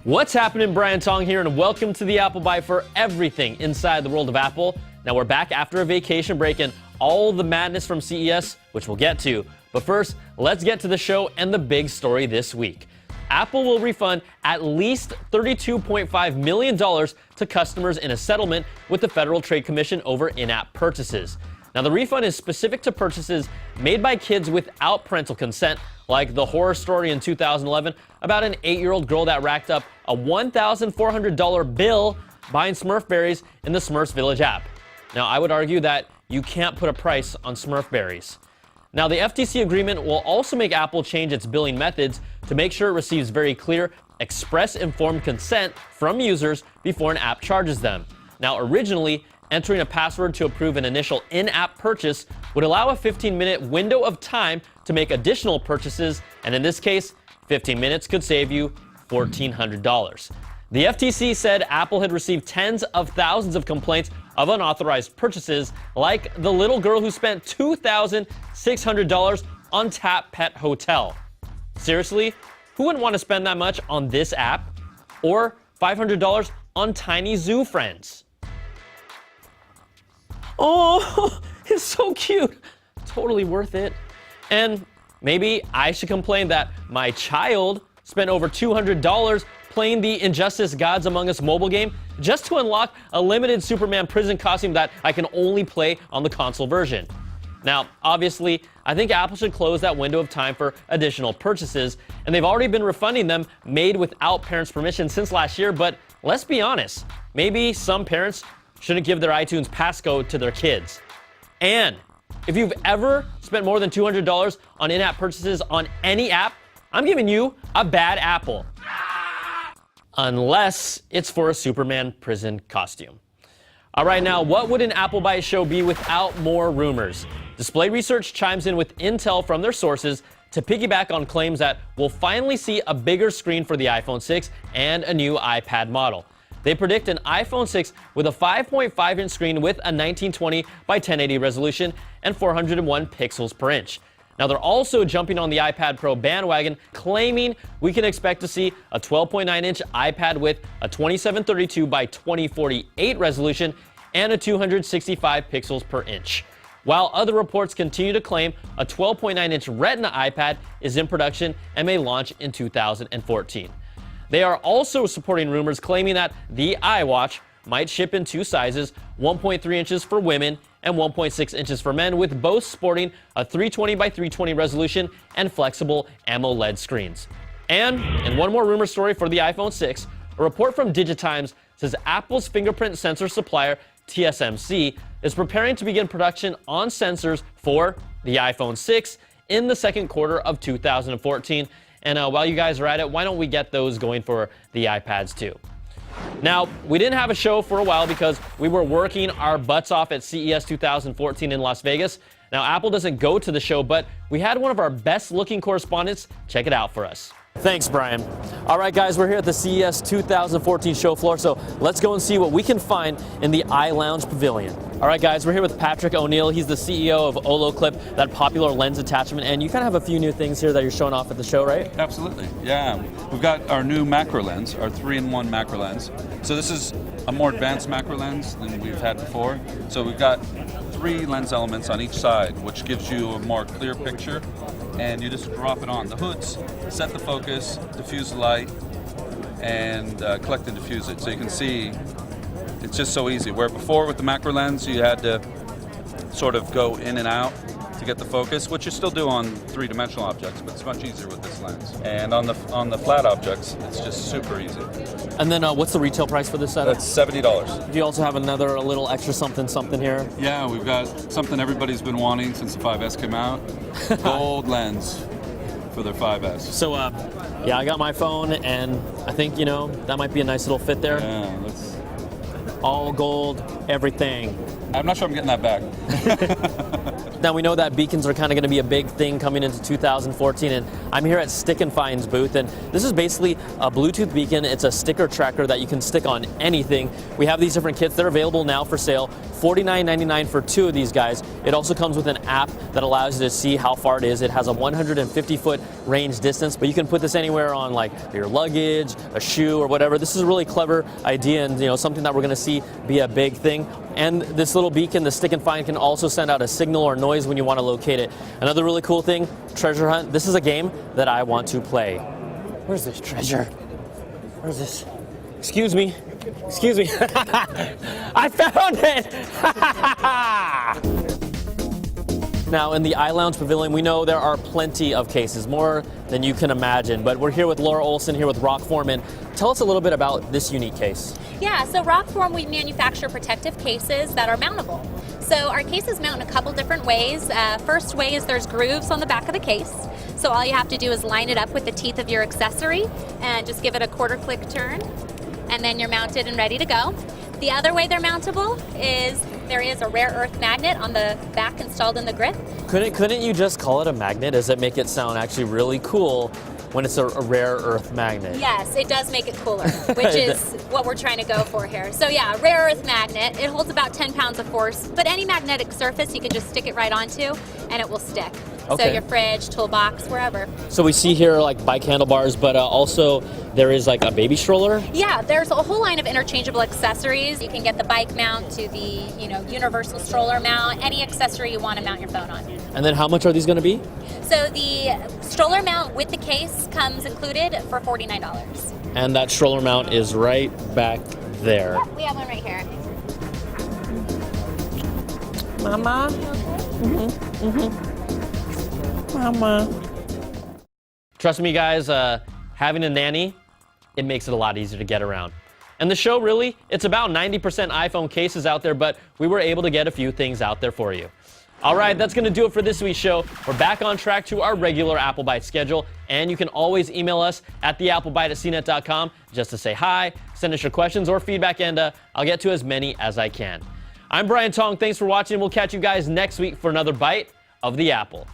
What's happening? Brian Tong here, and welcome to the Apple Bite for everything inside the world of Apple. Now we're back after a vacation break and all the madness from CES, which we'll get to. But first, let's get to the show and the big story this week. Apple will refund at least $32.5 million to customers in a settlement with the Federal Trade Commission over in-app purchases. Now, the refund is specific to purchases made by kids without parental consent, like the horror story in 2011 about an 8-year-old girl that racked up a $1,400 bill buying Smurf berries in the Smurfs Village app. Now, I would argue that you can't put a price on Smurf berries. Now, the FTC agreement will also make Apple change its billing methods to make sure it receives very clear, express-informed consent from users before an app charges them. Now, originally, entering a password to approve an initial in-app purchase would allow a 15-minute window of time to make additional purchases, and in this case, 15 minutes could save you $1,400. The FTC said Apple had received tens of thousands of complaints of unauthorized purchases, like the little girl who spent $2,600 on Tap Pet Hotel. Seriously, who wouldn't want to spend that much on this app? Or $500 on Tiny Zoo Friends? Oh, it's so cute. Totally worth it. And maybe I should complain that my child spent over $200 playing the Injustice Gods Among Us mobile game just to unlock a limited Superman prison costume that I can only play on the console version. Now, obviously, I think Apple should close that window of time for additional purchases, and they've already been refunding them made without parents' permission since last year, but let's be honest, maybe some parents shouldn't give their iTunes passcode to their kids. And if you've ever spent more than $200 on in-app purchases on any app, I'm giving you a bad apple. Unless it's for a Superman prison costume. All right, now, what would an Apple Bite show be without more rumors? Display Research chimes in with intel from their sources to piggyback on claims that we'll finally see a bigger screen for the iPhone 6 and a new iPad model. They predict an iPhone 6 with a 5.5-inch screen with a 1920 by 1080 resolution and 401 pixels per inch. Now, they're also jumping on the iPad Pro bandwagon, claiming we can expect to see a 12.9-inch iPad with a 2732 by 2048 resolution and a 265 pixels per inch. While other reports continue to claim a 12.9-inch Retina iPad is in production and may launch in 2014. They are also supporting rumors claiming that the iWatch might ship in two sizes, 1.3 inches for women and 1.6 inches for men, with both sporting a 320 by 320 resolution and flexible AMOLED screens. And one more rumor story for the iPhone 6, a report from Digitimes says Apple's fingerprint sensor supplier, TSMC, is preparing to begin production on sensors for the iPhone 6 in the second quarter of 2014. And while you guys are at it, why don't we get those going for the iPads too? Now, we didn't have a show for a while because we were working our butts off at CES 2014 in Las Vegas. Now, Apple doesn't go to the show, but we had one of our best-looking correspondents check it out for us. Thanks, Brian. All right, guys, we're here at the CES 2014 show floor, so let's go and see what we can find in the iLounge Pavilion. All right, guys, we're here with Patrick O'Neill. He's the CEO of Olloclip, that popular lens attachment, and you kind of have a few new things here that you're showing off at the show, right? Absolutely, yeah. We've got our new macro lens, our 3-in-1 macro lens. So this is a more advanced macro lens than we've had before. So we've got 3 lens elements on each side, which gives you a more clear picture, and you just drop it on. The hoods set the focus, diffuse the light, and collect and diffuse it. So you can see it's just so easy. Where before with the macro lens, you had to sort of go in and out to get the focus, which you still do on 3-dimensional objects, but it's much easier with this lens. And on the flat objects, it's just super easy. And then what's the retail price for this setup? That's $70. Do you also have a little extra something here? Yeah, we've got something everybody's been wanting since the 5S came out. Gold lens for their 5S. So, yeah, I got my phone, and I think, that might be a nice little fit there. Yeah, let's... All gold, everything. I'm not sure I'm getting that back. Now, we know that beacons are kind of going to be a big thing coming into 2014, and I'm here at Stick and Fine's booth, and this is basically a Bluetooth beacon. It's a sticker tracker that you can stick on anything. We have these different kits. They're available now for sale, $49.99 for 2 of these guys. It also comes with an app that allows you to see how far it is. It has a 150-foot range distance, but you can put this anywhere on like your luggage, a shoe, or whatever. This is a really clever idea, and something that we're going to see be a big thing. And this little beacon, the Stick and Find, can also send out a signal or noise when you want to locate it. Another really cool thing, treasure hunt. This is a game that I want to play. Where's this treasure? Where's this? Excuse me. Excuse me. I found it! Now, in the iLounge Pavilion, we know there are plenty of cases, more than you can imagine. But we're here with Laura Olson, here with Rockform, and tell us a little bit about this unique case. Yeah, so Rockform, we manufacture protective cases that are mountable. So our cases mount in a couple different ways. First way is there's grooves on the back of the case. So all you have to do is line it up with the teeth of your accessory and just give it a quarter-click turn, and then you're mounted and ready to go. The other way they're mountable is there is a rare earth magnet on the back installed in the grip. Couldn't you just call it a magnet? Does it make it sound actually really cool when it's a rare earth magnet? Yes, it does make it cooler, which is what we're trying to go for here. So yeah, rare earth magnet. It holds about 10 pounds of force, but any magnetic surface you can just stick it right onto and it will stick. Okay. So your fridge, toolbox, wherever. So we see here like bike handlebars, but also there is like a baby stroller. Yeah, there's a whole line of interchangeable accessories. You can get the bike mount to the universal stroller mount, any accessory you want to mount your phone on. And then how much are these going to be? So the stroller mount with the case comes included for $49. And that stroller mount is right back there. Yep, we have one right here. Mama. Mama. Trust me, guys, having a nanny, it makes it a lot easier to get around. And the show, really, it's about 90% iPhone cases out there, but we were able to get a few things out there for you. All right, that's going to do it for this week's show. We're back on track to our regular Applebite schedule, and you can always email us at theapplebite@cnet.com just to say hi, send us your questions or feedback, and I'll get to as many as I can. I'm Brian Tong. Thanks for watching. We'll catch you guys next week for another bite of the apple.